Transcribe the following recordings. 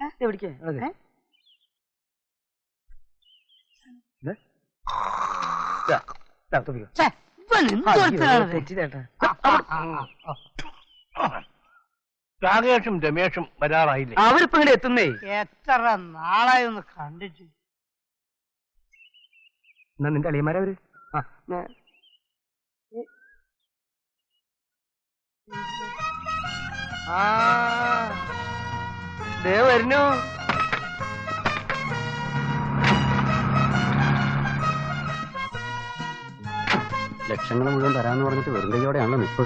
എവിടേക്ക് രാകേഷും രമേഷും വരാറായില്ലേ? അവരിപ്പോ ഇങ്ങനെ എത്തുന്നേ. എത്ര നാളായി ഒന്ന് കണ്ടിട്ട്. എന്നാ നിന്റെ അളിയന്മാരവര് വരുന്നു. ലക്ഷങ്ങൾ മുഴുവൻ തരാന്ന് പറഞ്ഞിട്ട് വെറും കൈയോടെയാണല്ലോ നിപ്പ്.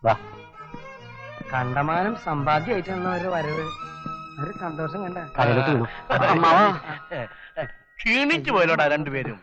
വാ, കണ്ടമാനം സമ്പാദ്യമായിട്ടാണല്ലോ അവരുടെ വരവ്. ഒരു സന്തോഷം കണ്ട. ക്ഷീണിച്ചു പോയല്ലോടാ രണ്ടുപേരും.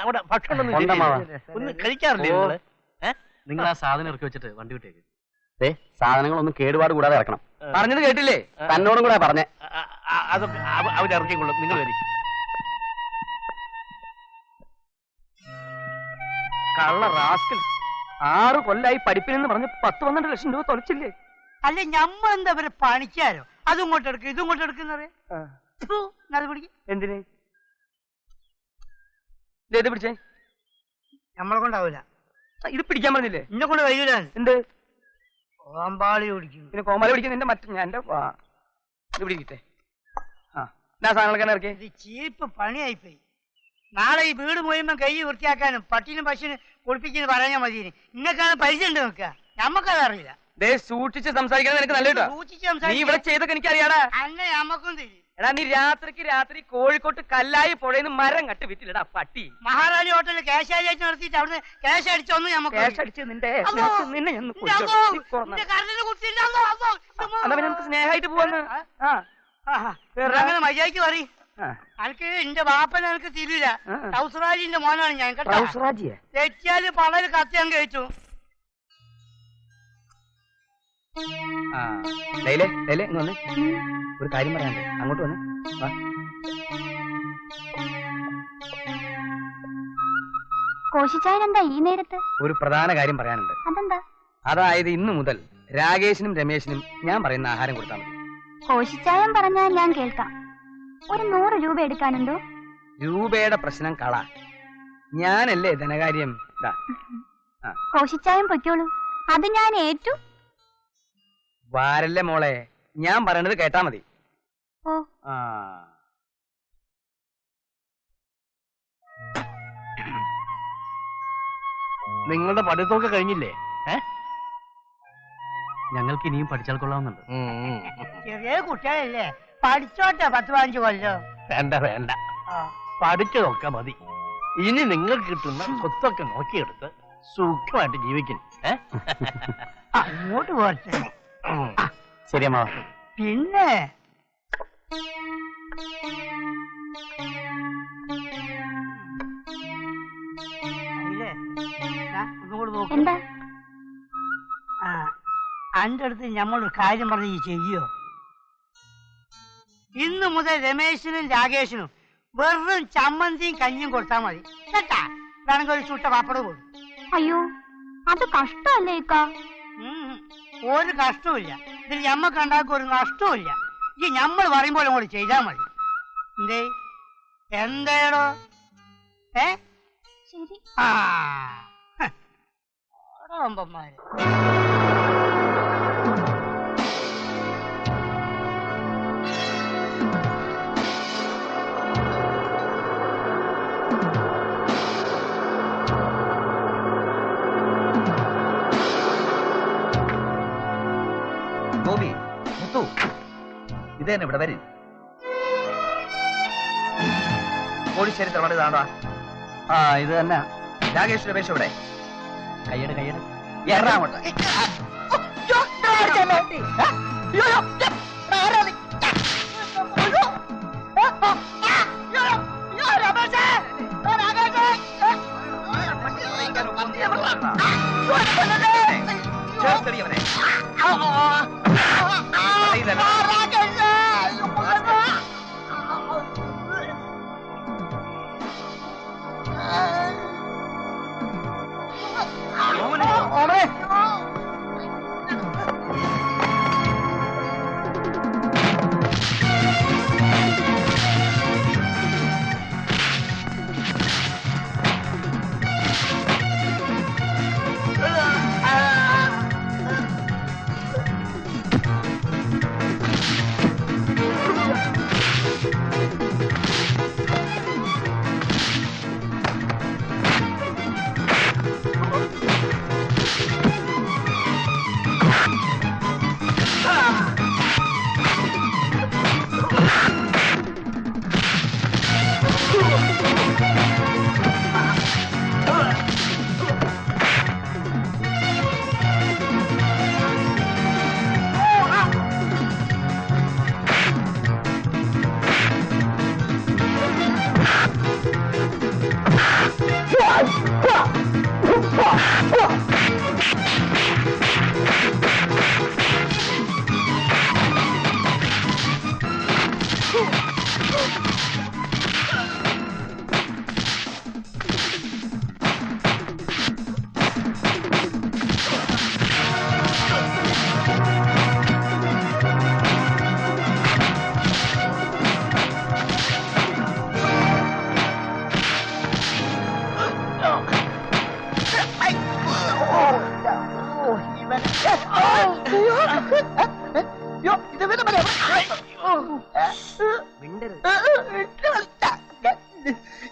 അവിടെ ഭക്ഷണം ഒന്ന് കഴിക്കാറില്ലേ നിങ്ങള്? നിങ്ങൾ ആ സാധനം ഇറക്കി വെച്ചിട്ട് വണ്ടി വിട്ടേക്ക്. സാധനങ്ങളൊന്നും കേടുപാട് കൂടാതെ ഇറക്കണം. പറഞ്ഞത് കേട്ടില്ലേ? തന്നോടും കൂടെ പറഞ്ഞേ. അതൊക്കെ അവരിറക്കിക്കൊള്ളും. നിങ്ങൾ വരി. കള്ള റാസ്കൽ. 6 കൊല്ലായി പഠിപ്പിനെന്ന് പറഞ്ഞ് 10-12 ലക്ഷം രൂപ തൊലച്ചില്ലേ? അല്ല ഞമ്മ എന്താ പറയാ പണിക്കാരോ? അതും ഇങ്ങോട്ട് എടുക്കും ഇതും ഇങ്ങോട്ട് എടുക്കുന്ന എന്തിന് ഇത് പിടിച്ചേ? നമ്മളെ കൊണ്ടാവൂല. ഇത് പിടിക്കാൻ പറഞ്ഞില്ലേ? എന്നെ കൊണ്ട് കഴിയൂല. എന്ത് കോമ്പാളി ഓടിക്കും? പിന്നെ കോമാല പിടിക്കുന്ന എന്റെ മറ്റേ ഞാൻ എന്റെ ഇത് പിടിക്കട്ടെ. സാധനങ്ങളൊക്കെ ഇറക്കി. ഇത് ചീപ്പ് പണിയായിപ്പോയി. നാളെ ഈ വീട് മുഴുവൻ കൈ വൃത്തിയാക്കാനും പട്ടിനും പശുവിനും കുളിപ്പിക്കുന്നു പറയാൻ മതി. ഇന്നൊക്കെയാണ് പരിചയം ഉണ്ട് നോക്കുക. നമ്മക്കത് അറിയില്ല. സൂക്ഷിച്ച് സംസാരിക്കാൻ എനിക്ക് നല്ല കേട്ടോ. നീ ഇവിടെ ചെയ്തൊക്കെ എനിക്കറിയാടാ. അന്നെ നമ്മക്കും തരും. എടാ നീ രാത്രി കോഴിക്കോട്ട് കല്ലായി പുഴയിന്ന് മരം കട്ട് വിറ്റില്ലടാ പട്ടി. മഹാറാണി ഹോട്ടലിൽ ക്യാഷ് ആയിട്ട് നടത്തിയിട്ട് അവിടുന്ന് ക്യാഷ് അടിച്ചൊന്ന് നമുക്ക് സ്നേഹമായിട്ട് പോവാന്ന്. അങ്ങനെ മര്യാദക്ക് പറയും. എനിക്ക് എന്റെ ബാപ്പനെ എനിക്ക് തിരിയില്ല. ടൗസറാജിന്റെ മോനാണ് ഞാൻ. തെറ്റിയാല് പളര് കത്തിയാൻ കഴിച്ചു. ഒരു കാര്യം പറയാനുണ്ട്. അങ്ങോട്ട് വന്ന് കോശിച്ചായനെന്താ ഈ നേരത്ത്? ഒരു പ്രധാന കാര്യം പറയാനുണ്ട്. അതെന്താ? അതായത് ഇന്നു മുതൽ രാകേഷിനും രമേശിനും ഞാൻ പറയുന്ന ആഹാരം കൊടുത്താൽ മതി. കോശിച്ചായൻ പറഞ്ഞാൽ ഞാൻ കേൾക്കാം. ഒരു 100 രൂപ എടുക്കാനുണ്ടോ? രൂപയുടെ പ്രശ്നം കള. ഞാനല്ലേ ധനകാര്യം. കോശിച്ചായൻ പൊയ്ക്കോളൂ, അത് ഞാൻ ഏറ്റു. വാരല്ലേ മോളെ, ഞാൻ പറയണത് കേട്ടാ മതി. ഓ നിങ്ങളുടെ പഠിത്തമൊക്കെ കഴിഞ്ഞില്ലേ? ഞങ്ങൾക്ക് ഇനിയും പഠിച്ചാൽ കൊള്ളാവുന്നുണ്ട്. ചെറിയ കുട്ടികളല്ലേ, പഠിച്ചോട്ടെ. 10-15 കൊല്ലോ. വേണ്ട വേണ്ട, പഠിച്ചതൊക്കെ മതി. ഇനി നിങ്ങൾക്ക് കിട്ടുന്ന സ്വത്തൊക്കെ നോക്കിയെടുത്ത് സുഖമായിട്ട് ജീവിക്കണം. അങ്ങോട്ട് പോട്ടെ. ശരിയമ്മ. പിന്നെ എന്താ അന്റെ അടുത്ത് ഞമ്മളൊരു കാര്യം പറഞ്ഞ് ചെയ്യോ? ഇന്നു മുതൽ രമേശിനും രാകേഷിനും വെറും ചമ്മന്തിയും കഞ്ഞിയും കൊടുത്താൽ മതി കേട്ടാ. വേണമെങ്കിൽ ഒരു ചുട്ട പാപ്പടം കൊടുക്കും. അയ്യോ, അത് കഷ്ടല്ലേ ഇക്ക? ഒരു കഷ്ടവുമില്ല. ഇതിൽ ഞമ്മക്ക് ഉണ്ടാക്കും ഒരു നഷ്ടവുമില്ല. ഈ ഞമ്മൾ പറയുമ്പോൾ അങ്ങോട്ട് ചെയ്താൽ മതി. എന്തേ എന്തേടോ? ശരി. ആമ്പന്മാര് ഗോപി, മുത്തു, ഇതേനെ ഇവിടെ വരും. കോടിശ്ശേരി തറവാട് ഇതാണ്ടാ? ഇത് തന്നെ. രാകേഷ് രമേശ് ഇവിടെ. കയ്യട് എറാമോട്ടെ. ചേർത്തടിയവനെ.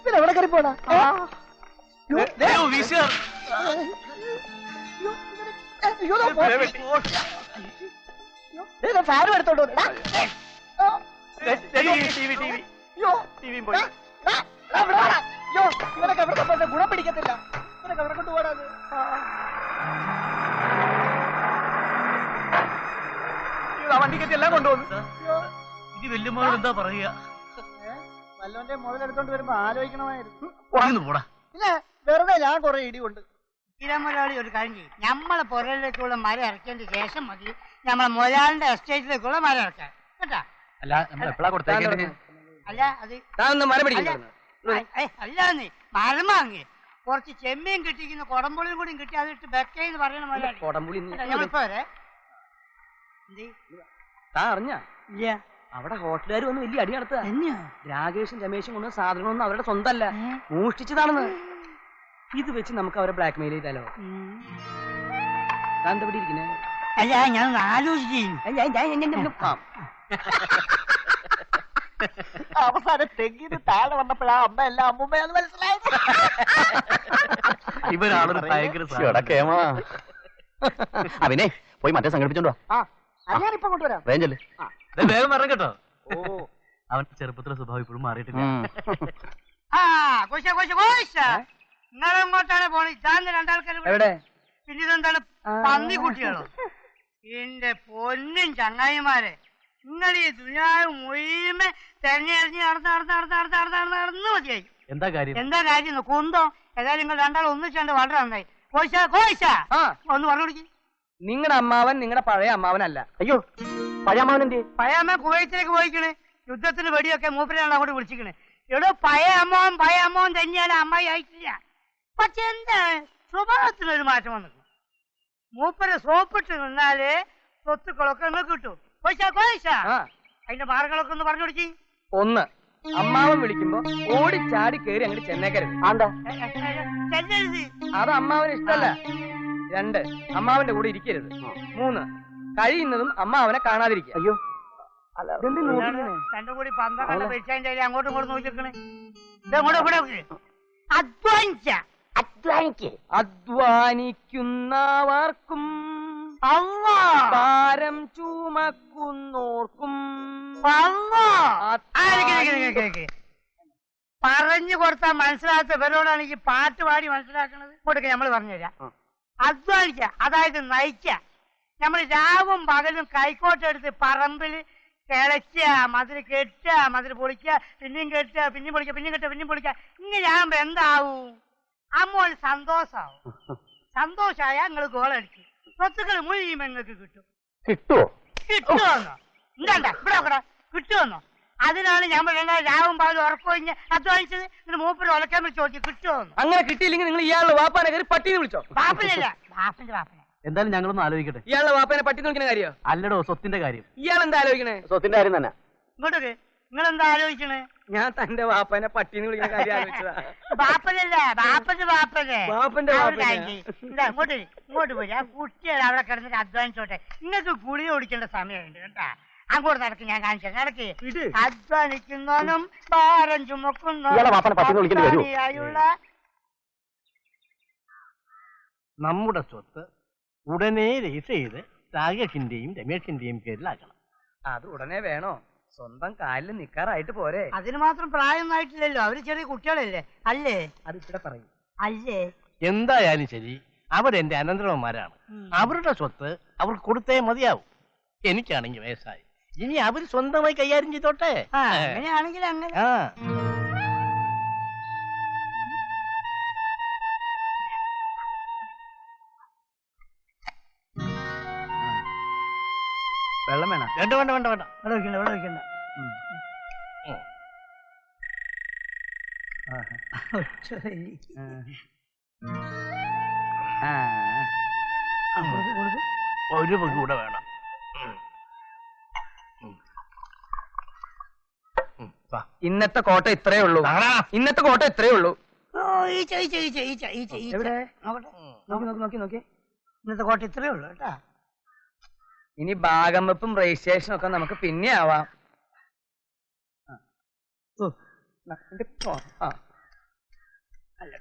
ഇവനെവിടെ കയറി പോണ ഫാനും എടുത്തോണ്ട് ഇവനൊക്കെ എവിടെ കൊണ്ടുപോകുന്ന ഗുണം പിടിക്കത്തില്ല. ഇവനൊക്കെ എവിടെ കൊണ്ടുപോകാത്? വണ്ടിക്കത്തി എല്ലാം കൊണ്ടുപോകുന്നു. ഇത് വല്യമ്മോട് എന്താ പറയുക? വല്ലോന്റെ മുതലെടുത്തോണ്ട് വരുമ്പോ ആലോചിക്കണമായിരുന്നു. പോടാ. പിന്നെ വെറുതെ ഞാൻ കൊറേ ഇടിയുണ്ട്. മുതലാളി ഒരു കാര്യം ചെയ്യും, നമ്മളെ പുറയിലേക്കുള്ള മരം ഇറക്കിയതിന് ശേഷം മതി നമ്മളെ മുതലാളിന്റെ എസ്റ്റേറ്റിലേക്കുള്ള മരം ഇറക്കാൻ കേട്ടാ. അല്ല നമ്മൾ എപ്പോഴാ കൊടുത്തേക്കുന്നത്? അല്ല അത് മരം പിടിക്കുന്നു. അല്ലാന്ന് മരം വാങ്ങി കുറച്ച് ചെമ്മീൻ കിട്ടിക്കുന്ന കൊടംപുളിയും കൂടി കിട്ടി അതിട്ട് ബെക്കേന്ന് പറയണ മുതലാളി. കൊടംപുളി ഞങ്ങളിപ്പോ വരെ താ അറിഞ്ഞ ഇല്ല അവിടെ ഹോട്ടലുകാർ വന്ന് വലിയ അടി നടത്തുക. രാകേഷും രമേശും കൊണ്ടുവന്ന സാധനങ്ങളൊന്നും അവരുടെ സ്വന്തമല്ല, മോഷ്ടിച്ചതാണെന്ന്. ഇത് വെച്ച് നമുക്ക് അവരെ ബ്ലാക്ക് മെയിൽ ചെയ്താലോ? താൻ എന്താ ഇവിടെ ഇരിക്കുന്നേ? അല്ല ഞാൻ ആലോചിക്കും. അവസാനം തെങ്ങിന് താഴെ വന്നപ്പോഴാ അമ്മ എല്ലാം അമ്മൂമ്മയാന്ന് മനസ്സിലായത്. ഇവരാളൊരു ഭയങ്കര അവനെ പോയി മറ്റേ സംഘടിപ്പിച്ചോണ്ടോ? ഞാനിപ്പോ കൊണ്ടുവരാം. വേഗം വേഗം പറഞ്ഞു കേട്ടോ. അവന്റെ ചെറുപ്പത്തിലെ സ്വഭാവം ഇപ്പോഴും മാറിയിട്ടില്ല. നിങ്ങളെങ്ങോട്ടാണ് പോണേ? ഇതാന്ന് രണ്ടാൾക്കാർ എവിടെ? പിന്നെ ഇതെന്താണ് പന്നി കുട്ടികളോ? എന്റെ പൊന്നും ചങ്ങായിമാരെ, നിങ്ങൾ ഈ ദുനിയാവ് മുഴുവൻ തെരഞ്ഞെടുത്ത് നടന്ന് മതിയായി. എന്താ കാര്യം? എന്താ കാര്യം കുന്തോ? ഏതായാലും നിങ്ങൾ രണ്ടാളും ഒന്നിച്ചുണ്ട് വളരെ നന്നായി. കോശ ഒന്ന് പറഞ്ഞു കൊടുക്കി. നിങ്ങളുടെ അമ്മാവൻ നിങ്ങളുടെ പഴയ അമ്മാവനല്ല. അയ്യോ, പഴയ അമ്മാവൻ എന്ത്? പഴയ അമ്മ കുവൈത്തിലേക്ക് പോയിക്കണ്. യുദ്ധത്തിന് വെടിയൊക്കെ മൂപ്പരാണ് അങ്ങോട്ട് വിളിച്ചിക്കണ്. എടോ പഴയ അമ്മാവൻ തന്നെയാണ് അമ്മായി ആയിട്ടില്ല. പക്ഷെ എന്താ സ്വഭാവത്തിനൊരു മാറ്റം വന്നു. മൂപ്പരെ സോപ്പിട്ട് നിന്നാല് സ്വത്തുക്കളൊക്കെ നിങ്ങൾക്ക് കിട്ടും. അതിന്റെ മാർഗങ്ങളൊക്കെ ഒന്ന് പറഞ്ഞു കൊടുക്കി. ഒന്ന്, അമ്മാവൻ വിളിക്കുമ്പോ ഓടിച്ചാടി കയറി അങ്ങോട്ട് ചെന്നേക്കരുത്. അത് അമ്മാവന് ഇഷ്ടല്ല. രണ്ട്, അമ്മാവന്റെ കൂടെ ഇരിക്കരുത്. മൂന്ന്, കഴിയുന്നതും അമ്മാവനെ കാണാതിരിക്കുക. അയ്യോ, രണ്ടും കൂടി 12 പൈസ അങ്ങോട്ടും ഇങ്ങോട്ടും നോക്കിക്കണേ. ഇതങ്ങോട്ട് അധ്വാനിക്കുന്നവർക്കും ഭാരം ചുമക്കുന്നോർക്കും പറഞ്ഞു കൊടുത്താൽ മനസ്സിലാത്ത ഇവരോടാണ് ഈ പാട്ട് പാടി മനസ്സിലാക്കണത്. കൊടുക്ക നമ്മൾ പറഞ്ഞുതരാം. അധ്വാനിക്ക, അതായത് നയിക്ക. നമ്മൾ രാവും പകലും കൈക്കോട്ടെടുത്ത് പറമ്പില് കിളയ്ക്ക, മതില് കെട്ടുക, മതില് പൊളിക്കുക, പിന്നെയും കെട്ടുക, പിന്നെയും പൊളിക്കുക, പിന്നെയും കെട്ടുക, പിന്നെയും പൊളിക്കുക. ഇങ്ങനെ ആകുമ്പോ എന്താവും? അമ്മോന് സന്തോഷാവും. സന്തോഷമായ നിങ്ങൾ ഗോളടിക്കും, സ്വത്തുക്കൾ മുഴുവൻ നിങ്ങൾക്ക് കിട്ടും. കിട്ടുമെന്നോ? എന്താ ഇവിടെ കിട്ടുമെന്നോ? അതിനാണ് നമ്മൾ രാവും പകലും ഉറക്കൊഴിഞ്ഞ് അധ്വാനിച്ചത്. എന്നിട്ട് മൂപ്പര് ഒലക്കാൻ വിളിച്ച് ചോദിച്ചു കിട്ടുമെന്ന്. അങ്ങനെ കിട്ടിയില്ലെങ്കിൽ നിങ്ങൾ ഇയാളുടെ വാപ്പാനെ കയറി പട്ടിന്ന് വിളിച്ചോ? ബാപ്പനല്ല, ബാപ്പന്റെ ബാപ്പനെ. എന്തായാലും ഞങ്ങളൊന്ന് ആലോചിക്കട്ടെ. ഇയാളുടെ വാപ്പാനെ പട്ടി നോക്കുന്ന കാര്യം അല്ലടോ, സ്വത്തിന്റെ കാര്യം. ഇയാൾ എന്താ ആലോചിക്കണേ? സ്വത്തിന്റെ കാര്യം തന്നെ. ഇങ്ങോട്ടൊക്കെ നിങ്ങൾ എന്താ ആലോചിക്കണേ? ഞാൻ തന്റെ വാപ്പാനെ പട്ടിന്ന് വിളിക്കുന്ന കാര്യം ആലോചിച്ചതാ. ബാപ്പനല്ല, ബാപ്പന്റെ ബാപ്പനെ. ബാപ്പന്റെ ഇങ്ങോട്ട് പോയി ആ കുട്ടികൾ അവിടെ കിടന്നിട്ട് അധ്വാനിച്ചോട്ടെ. നിങ്ങൾക്ക് ഗുളിക ഓടിക്കേണ്ട സമയമുണ്ട് കേട്ടാ. അങ്ങോട്ട് നടക്ക്, ഞാൻ കാണിച്ചു നടക്ക്. അധ്വാനിക്കുന്നവനും ഭാരം ചുമക്കുന്നവനുള്ള നമ്മുടെ സ്വത്ത് ഉടനെ രജിസ്റ്റർ ചെയ്ത് രാകേഷിന്റെയും രമേഷിന്റെയും പേരിലാക്കണം. അത് ഉടനെ വേണോ? സ്വന്തം കാലിൽ നിക്കാറായിട്ട് പോരെ? അതിന് മാത്രം പ്രായമൊന്നും ആയിട്ടില്ലല്ലോ. അവര് ചെറിയ കുട്ടികളല്ലേ? അല്ലേ? അത് ഇവിടെ പറയും. അല്ലേ? എന്തായാലും ശരി, അവരെന്റെ അനന്തരവന്മാരാണ്. അവരുടെ സ്വത്ത് അവർക്ക് കൊടുത്തേ മതിയാവും. എനിക്കാണെങ്കിൽ വയസ്സായി, ഇനി അവർ സ്വന്തമായി കൈകാര്യം ചെയ്തോട്ടെ. അങ്ങനെയാണെങ്കിൽ അങ്ങനെ. വെള്ളം വേണം? വേണ്ട വേണ്ട വേണ്ട വേണ്ട, ഇവിടെ വെക്കണ്ട, ഇവിടെ വെക്കണ്ട. ഒരു പങ്ക് കൂടെ വേണം. ഇന്നത്തെ കോട്ട ഇത്രേ ഉള്ളൂ. ഇന്നത്തെ കോട്ട ഇത്രേ ഉള്ളൂ. എവിടെ? നോക്കി നോക്കി നോക്കി നോക്കി. ഇന്നത്തെ കോട്ട ഇത്രയേ ഉള്ളൂ കേട്ടാ. ഇനി ഭാഗം വെപ്പും രജിസ്ട്രേഷനും ഒക്കെ നമുക്ക് പിന്നെ ആവാം. അല്ല